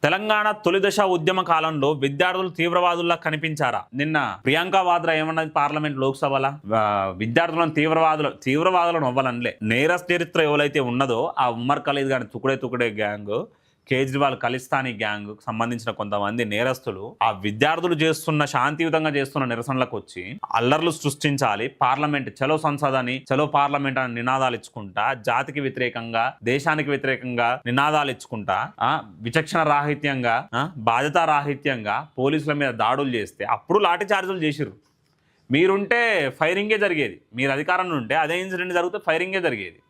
తెలంగాణ తొలిదశ ఉద్యమ కాలంలో విద్యార్థులు తీవ్రవాదుల్లా కనిపించారా? నిన్న ప్రియాంక వాద్రా ఏమన్నది పార్లమెంట్ లోక్సభల విద్యార్థులను తీవ్రవాదులను అవ్వాలనిలే. నేరస్ చరిత్ర ఎవరైతే ఉన్నదో ఆ ఉమ్మర్ ఖలీద్ గారి తుకుడే గ్యాంగ్, కేజ్రీవాల్ ఖలిస్తానీ గ్యాంగ్ సంబంధించిన కొంతమంది నేరస్తులు ఆ విద్యార్థులు చేస్తున్న శాంతియుతంగా చేస్తున్న నిరసనలకు వచ్చి అల్లర్లు సృష్టించాలి, పార్లమెంట్ చలో సంసద్ అని చలో పార్లమెంట్ అని నినాదాలు ఇచ్చుకుంటా, జాతికి వ్యతిరేకంగా దేశానికి వ్యతిరేకంగా నినాదాలు ఇచ్చుకుంటా విచక్షణ రాహిత్యంగా బాధ్యతా రాహిత్యంగా పోలీసుల మీద దాడులు చేస్తే అప్పుడు లాఠీ చార్జీలు చేసిర్రు. మీరుంటే ఫైరింగే జరిగేది, మీరు అధికారంలో ఉంటే అదే ఇన్సిడెంట్ జరిగితే ఫైరింగే జరిగేది.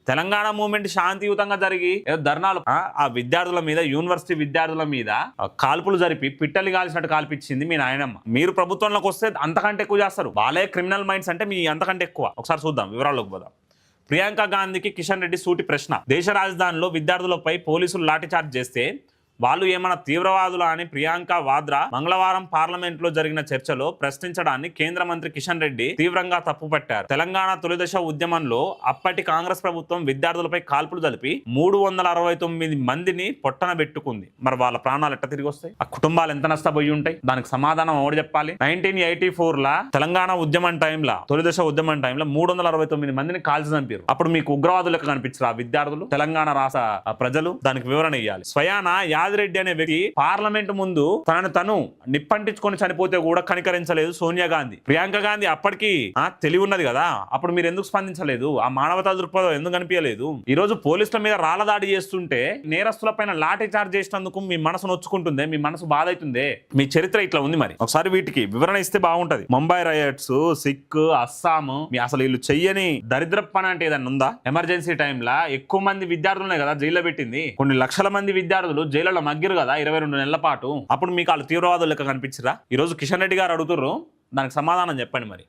తెలంగాణ మూవ్మెంట్ శాంతియుతంగా జరిగి ధర్నాలు ఆ విద్యార్థుల మీద, యూనివర్సిటీ విద్యార్థుల మీద కాల్పులు జరిపి పిట్టలు కాల్చినట్టు కాల్పించింది మీ నాయనమ్మ. మీరు ప్రభుత్వంలోకి వస్తే అంతకంటే ఎక్కువ చేస్తారు. వాళ్ళే క్రిమినల్ మైండ్స్ అంటే మీ అంతకంటే ఎక్కువ. ఒకసారి చూద్దాం, వివరాల్లోకి పోదాం. ప్రియాంక గాంధీకి కిషన్ రెడ్డి సూటి ప్రశ్న. దేశ రాజధానిలో విద్యార్థులపై పోలీసులు లాఠీచార్జ్ చేస్తే వాళ్ళు ఏమన్నా తీవ్రవాదులా అని ప్రియాంక వాద్రా మంగళవారం పార్లమెంట్ లో జరిగిన చర్చలో ప్రశ్నించడాన్ని కేంద్ర మంత్రి కిషన్ రెడ్డి తీవ్రంగా తప్పుపట్టారు. తెలంగాణ తొలిదశ ఉద్యమంలో అప్పటి కాంగ్రెస్ ప్రభుత్వం విద్యార్థులపై కాల్పులు జరిపి 369 మందిని పొట్టన పెట్టుకుంది. మరి వాళ్ళ ప్రాణాలు ఎట్ట తిరిగి వస్తాయి? ఆ కుటుంబాలు ఎంత నష్టపోయి ఉంటాయి? దానికి సమాధానం ఎవరు చెప్పాలి? 1984 లా తెలంగాణ ఉద్యమం టైంలో, తొలిదశ ఉద్యమం టైంలో 369 మందిని కాల్చి చంపారు. అప్పుడు మీకు ఉగ్రవాదులకు కనిపించారు ఆ విద్యార్థులు? తెలంగాణ రాష్ట్ర ప్రజలు దానికి వివరణ ఇవ్వాలి. స్వయాన యాదిరెడ్డి అనే వ్యక్తి పార్లమెంట్ ముందు తను నిప్పంటించుకొని చనిపోతే కూడా కనికరించలేదు సోనియా గాంధీ. ప్రియాంక గాంధీ అప్పటికి తెలివి ఉన్నది కదా, అప్పుడు మీరు ఎందుకు స్పందించలేదు? ఆ మానవతా దృక్పథం ఎందుకు కనిపించలేదు? ఈ రోజు పోలీసుల మీద రాళ్ల దాడి చేస్తుంటే నేరస్తుల పైన లాఠీ చార్జ్ చేసినందుకు మీ మనసు నొచ్చుకుంటుందే, మీ మనసు బాధ అవుతుందే? మీ చరిత్ర ఇట్లా ఉంది. మరి ఒకసారి వీటికి వివరణ ఇస్తే బాగుంటది. ముంబై రైట్స్, సిక్, అస్సాం, మీ అసలు వీళ్ళు చెయ్యని దరిద్ర పని అంటే ఏదన్నా ఉందా? ఎమర్జెన్సీ టైంలో ఎక్కువ మంది విద్యార్థులనే కదా జైల్లో పెట్టింది. కొన్ని లక్షల మంది విద్యార్థులు జైల్లో మగ్గిరు కదా 22 నెలల పాటు. అప్పుడు మీకు వాళ్ళు తీవ్రవాదులు లెక్క కనిపించరా? ఈ రోజు కిషన్ రెడ్డి గారు అడుగుతుర్రు, దానికి సమాధానం చెప్పండి మరి.